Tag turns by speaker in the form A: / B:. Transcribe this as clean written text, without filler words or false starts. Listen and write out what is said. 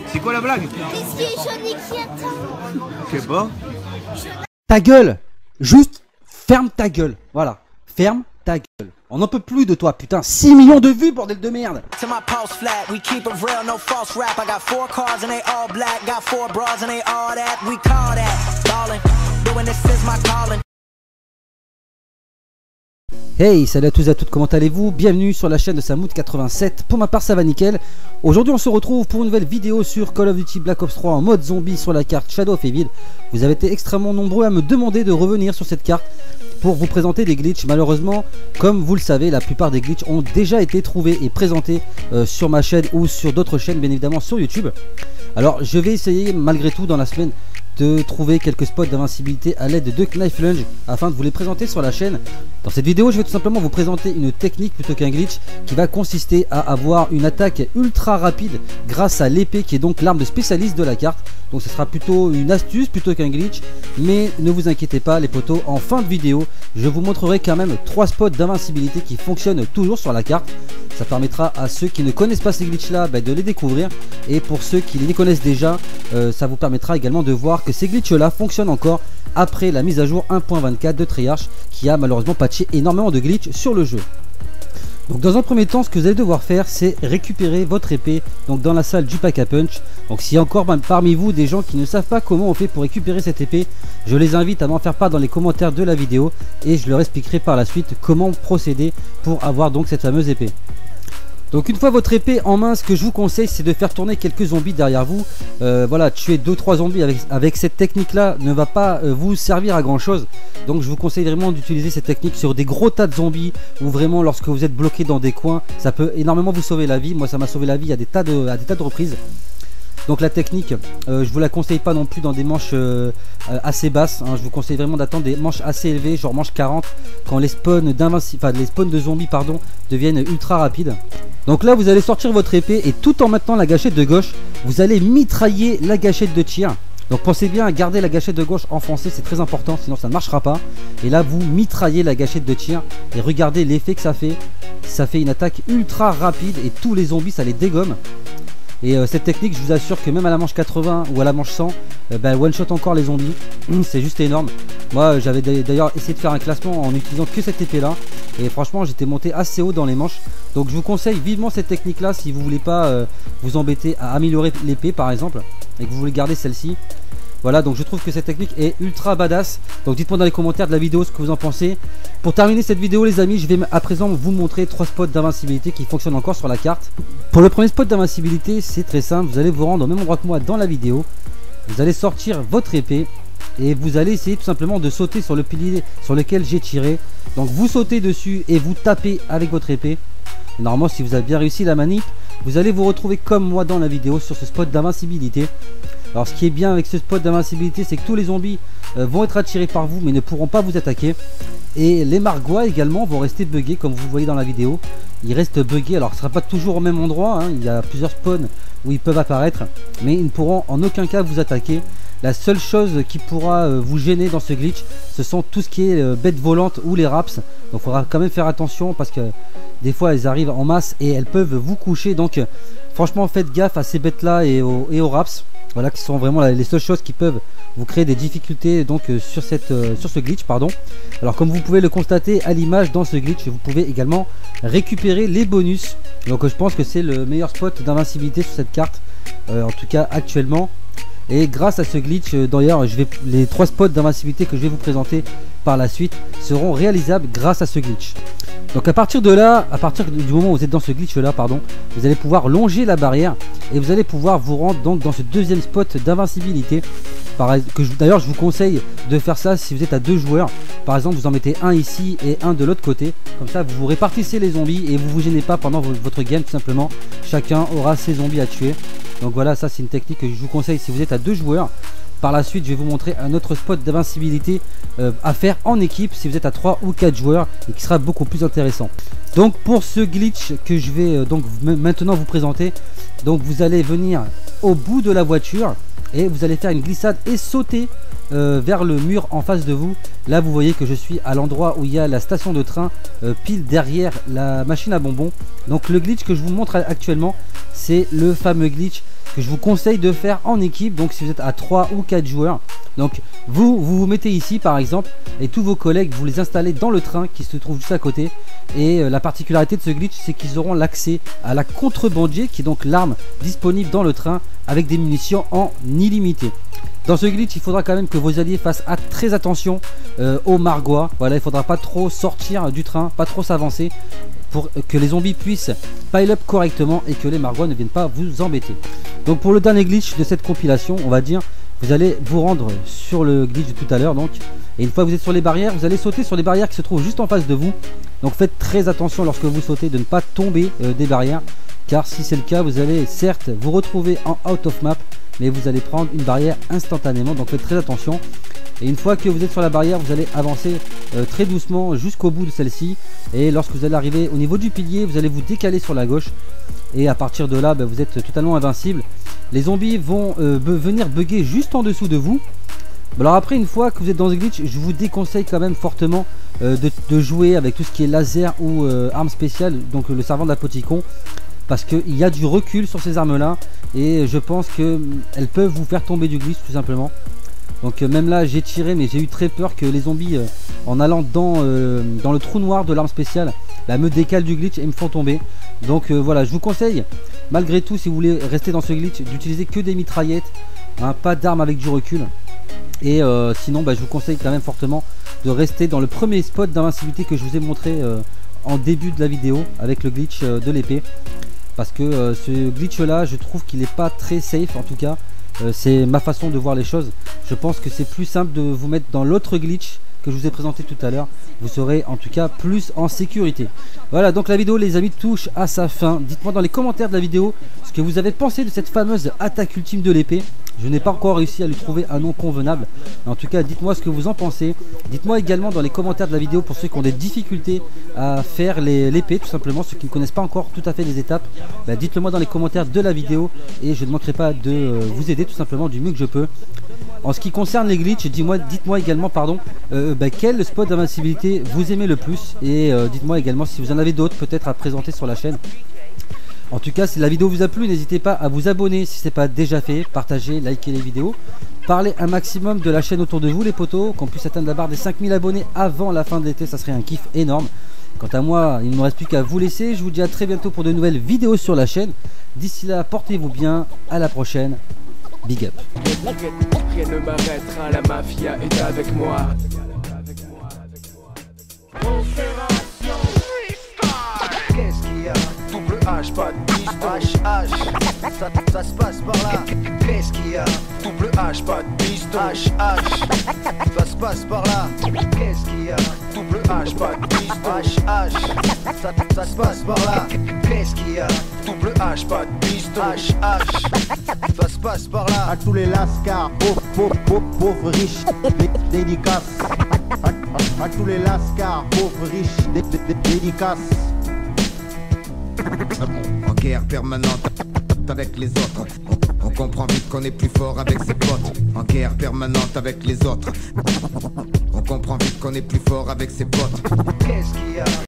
A: C'est quoi la blague? Je sais pas.
B: Ta gueule! Juste ferme ta gueule. Voilà. Ferme ta gueule. On n'en peut plus de toi, putain. 6 millions de vues, bordel de merde. Hey, salut à tous et à toutes, comment allez-vous? Bienvenue sur la chaîne de Samoud87. Pour ma part, ça va nickel. Aujourd'hui, on se retrouve pour une nouvelle vidéo sur Call of Duty Black Ops 3 en mode zombie sur la carte Shadow of Evil. Vous avez été extrêmement nombreux à me demander de revenir sur cette carte pour vous présenter des glitches. Malheureusement, comme vous le savez, la plupart des glitches ont déjà été trouvés et présentés sur ma chaîne ou sur d'autres chaînes, bien évidemment sur YouTube. Alors, je vais essayer malgré tout dans la semaine de trouver quelques spots d'invincibilité à l'aide de Knife Lunge afin de vous les présenter sur la chaîne. Dans cette vidéo, je vais tout simplement vous présenter une technique plutôt qu'un glitch qui va consister à avoir une attaque ultra rapide grâce à l'épée qui est donc l'arme de spécialiste de la carte. Donc ce sera plutôt une astuce plutôt qu'un glitch, mais ne vous inquiétez pas les potos, en fin de vidéo je vous montrerai quand même 3 spots d'invincibilité qui fonctionnent toujours sur la carte. Ça permettra à ceux qui ne connaissent pas ces glitches là de les découvrir, et pour ceux qui les connaissent déjà, ça vous permettra également de voir que ces glitches là fonctionnent encore après la mise à jour 1.24 de Treyarch qui a malheureusement patché énormément de glitches sur le jeu. Donc dans un premier temps, ce que vous allez devoir faire, c'est récupérer votre épée donc dans la salle du pack à punch. Donc s'il y a encore parmi vous des gens qui ne savent pas comment on fait pour récupérer cette épée, je les invite à m'en faire part dans les commentaires de la vidéo et je leur expliquerai par la suite comment procéder pour avoir donc cette fameuse épée. Donc une fois votre épée en main, ce que je vous conseille, c'est de faire tourner quelques zombies derrière vous. Voilà, tuer 2-3 zombies avec cette technique là ne va pas vous servir à grand chose. Donc je vous conseille vraiment d'utiliser cette technique sur des gros tas de zombies, ou vraiment lorsque vous êtes bloqué dans des coins. Ça peut énormément vous sauver la vie. Moi ça m'a sauvé la vie à des tas de reprises. Donc la technique, je vous la conseille pas non plus dans des manches assez basses, hein. Je vous conseille vraiment d'attendre des manches assez élevées, genre manche 40, quand les spawns de zombies deviennent ultra rapides. Donc là vous allez sortir votre épée et tout en maintenant la gâchette de gauche, vous allez mitrailler la gâchette de tir. Donc pensez bien à garder la gâchette de gauche enfoncée, c'est très important, sinon ça ne marchera pas. Et là vous mitraillez la gâchette de tir et regardez l'effet que ça fait. Ça fait une attaque ultra rapide et tous les zombies ça les dégomme. Et cette technique, je vous assure que même à la manche 80 ou à la manche 100, one shot encore les zombies. C'est juste énorme. Moi j'avais d'ailleurs essayé de faire un classement en utilisant que cette épée là, et franchement j'étais monté assez haut dans les manches. Donc je vous conseille vivement cette technique là si vous voulez pas vous embêter à améliorer l'épée par exemple, et que vous voulez garder celle-ci. Voilà, donc je trouve que cette technique est ultra badass. Donc dites-moi dans les commentaires de la vidéo ce que vous en pensez. Pour terminer cette vidéo les amis, je vais à présent vous montrer 3 spots d'invincibilité qui fonctionnent encore sur la carte. Pour le premier spot d'invincibilité, c'est très simple. Vous allez vous rendre au même endroit que moi dans la vidéo. Vous allez sortir votre épée et vous allez essayer tout simplement de sauter sur le pilier sur lequel j'ai tiré. Donc vous sautez dessus et vous tapez avec votre épée. Et normalement si vous avez bien réussi la manip, vous allez vous retrouver comme moi dans la vidéo sur ce spot d'invincibilité. Alors ce qui est bien avec ce spot d'invincibilité, c'est que tous les zombies vont être attirés par vous mais ne pourront pas vous attaquer. Et les margois également vont rester buggés comme vous voyez dans la vidéo. Ils restent buggés, alors ce ne sera pas toujours au même endroit, hein. Il y a plusieurs spawns où ils peuvent apparaître, mais ils ne pourront en aucun cas vous attaquer. La seule chose qui pourra vous gêner dans ce glitch, ce sont tout ce qui est bêtes volantes ou les raps. Donc il faudra quand même faire attention parce que des fois elles arrivent en masse et elles peuvent vous coucher. Donc franchement faites gaffe à ces bêtes là et aux raps. Voilà, qui sont vraiment les seules choses qui peuvent vous créer des difficultés donc sur ce glitch pardon. Alors comme vous pouvez le constater à l'image dans ce glitch, vous pouvez également récupérer les bonus. Donc je pense que c'est le meilleur spot d'invincibilité sur cette carte, en tout cas actuellement. Et grâce à ce glitch, d'ailleurs les 3 spots d'invincibilité que je vais vous présenter par la suite seront réalisables grâce à ce glitch. Donc à partir de là, à partir du moment où vous êtes dans ce glitch là pardon, vous allez pouvoir longer la barrière et vous allez pouvoir vous rendre donc dans ce deuxième spot d'invincibilité. D'ailleurs je vous conseille de faire ça si vous êtes à 2 joueurs. Par exemple vous en mettez un ici et un de l'autre côté, comme ça vous répartissez les zombies et vous vous gênez pas pendant votre game tout simplement. Chacun aura ses zombies à tuer. Donc voilà, ça c'est une technique que je vous conseille si vous êtes à 2 joueurs. Par la suite je vais vous montrer un autre spot d'invincibilité à faire en équipe si vous êtes à 3 ou 4 joueurs et qui sera beaucoup plus intéressant. Donc pour ce glitch que je vais donc maintenant vous présenter, donc vous allez venir au bout de la voiture et vous allez faire une glissade et sauter vers le mur en face de vous. Là vous voyez que je suis à l'endroit où il y a la station de train pile derrière la machine à bonbons. Donc le glitch que je vous montre actuellement, c'est le fameux glitch que je vous conseille de faire en équipe. Donc si vous êtes à 3 ou 4 joueurs, donc vous mettez ici par exemple, et tous vos collègues vous les installez dans le train qui se trouve juste à côté. Et la particularité de ce glitch, c'est qu'ils auront l'accès à la contrebandier, qui est donc l'arme disponible dans le train avec des munitions en illimité. Dans ce glitch, il faudra quand même que vos alliés fassent très attention aux Margois. Voilà, il ne faudra pas trop sortir du train, pas trop s'avancer, pour que les zombies puissent pile up correctement et que les Margois ne viennent pas vous embêter. Donc pour le dernier glitch de cette compilation, on va dire, vous allez vous rendre sur le glitch de tout à l'heure, donc, et une fois que vous êtes sur les barrières, vous allez sauter sur les barrières qui se trouvent juste en face de vous. Donc faites très attention lorsque vous sautez de ne pas tomber des barrières, car si c'est le cas, vous allez certes vous retrouver en out of map, mais vous allez prendre une barrière instantanément. Donc faites très attention. Et une fois que vous êtes sur la barrière, vous allez avancer très doucement jusqu'au bout de celle-ci. Et lorsque vous allez arriver au niveau du pilier, vous allez vous décaler sur la gauche. Et à partir de là, vous êtes totalement invincible. Les zombies vont venir bugger juste en dessous de vous. Alors après, une fois que vous êtes dans ce glitch, je vous déconseille quand même fortement de jouer avec tout ce qui est laser ou arme spéciale, donc le servant de la Poticon, parce qu'il y a du recul sur ces armes là et je pense qu'elles peuvent vous faire tomber du glitch tout simplement. Donc même là j'ai tiré, mais j'ai eu très peur que les zombies en allant dans le trou noir de l'arme spéciale me décalent du glitch et me font tomber. Donc voilà, je vous conseille malgré tout, si vous voulez rester dans ce glitch, d'utiliser que des mitraillettes, hein, pas d'armes avec du recul. Et sinon je vous conseille quand même fortement de rester dans le premier spot d'invincibilité que je vous ai montré en début de la vidéo avec le glitch de l'épée, parce que ce glitch là, je trouve qu'il n'est pas très safe. En tout cas c'est ma façon de voir les choses. Je pense que c'est plus simple de vous mettre dans l'autre glitch que je vous ai présenté tout à l'heure. Vous serez en tout cas plus en sécurité. Voilà, donc la vidéo les amis touche à sa fin. Dites-moi dans les commentaires de la vidéo ce que vous avez pensé de cette fameuse attaque ultime de l'épée. Je n'ai pas encore réussi à lui trouver un nom convenable. En tout cas, dites-moi ce que vous en pensez. Dites-moi également dans les commentaires de la vidéo pour ceux qui ont des difficultés à faire l'épée, tout simplement, ceux qui ne connaissent pas encore tout à fait les étapes. Dites-le moi dans les commentaires de la vidéo et je ne manquerai pas de vous aider tout simplement du mieux que je peux. En ce qui concerne les glitches, dites-moi également quel spot d'invincibilité vous aimez le plus, et dites-moi également si vous en avez d'autres peut-être à présenter sur la chaîne. En tout cas, si la vidéo vous a plu, n'hésitez pas à vous abonner si ce n'est pas déjà fait, partager, liker les vidéos, parlez un maximum de la chaîne autour de vous les potos, qu'on puisse atteindre la barre des 5000 abonnés avant la fin de l'été, ça serait un kiff énorme. Quant à moi, il ne me reste plus qu'à vous laisser, je vous dis à très bientôt pour de nouvelles vidéos sur la chaîne. D'ici là, portez-vous bien, à la prochaine, big up.
A: Rien ne m'arrêtera, la mafia est avec moi.
C: Qu'est-ce qu'il y a? Double H, pas de piston. Ça se passe par là. Qu'est-ce qu'il y a? Double H, pas de piston. Ça se passe par là. Qu'est-ce qu'il y a? Double H, pas de piston. Ça se passe par là. Qu'est-ce qu'il y a? Double H, pas de piston. Ça se passe par là.
D: À tous les lascars, pauvres riches, dédicaces. À tous les lascars, pauvres riches, dédicaces.
E: En guerre permanente avec les autres. On comprend vite qu'on est plus fort avec ses potes. En guerre permanente avec les autres. On comprend vite qu'on est plus fort avec ses potes.
C: Qu'est-ce qu'il y a?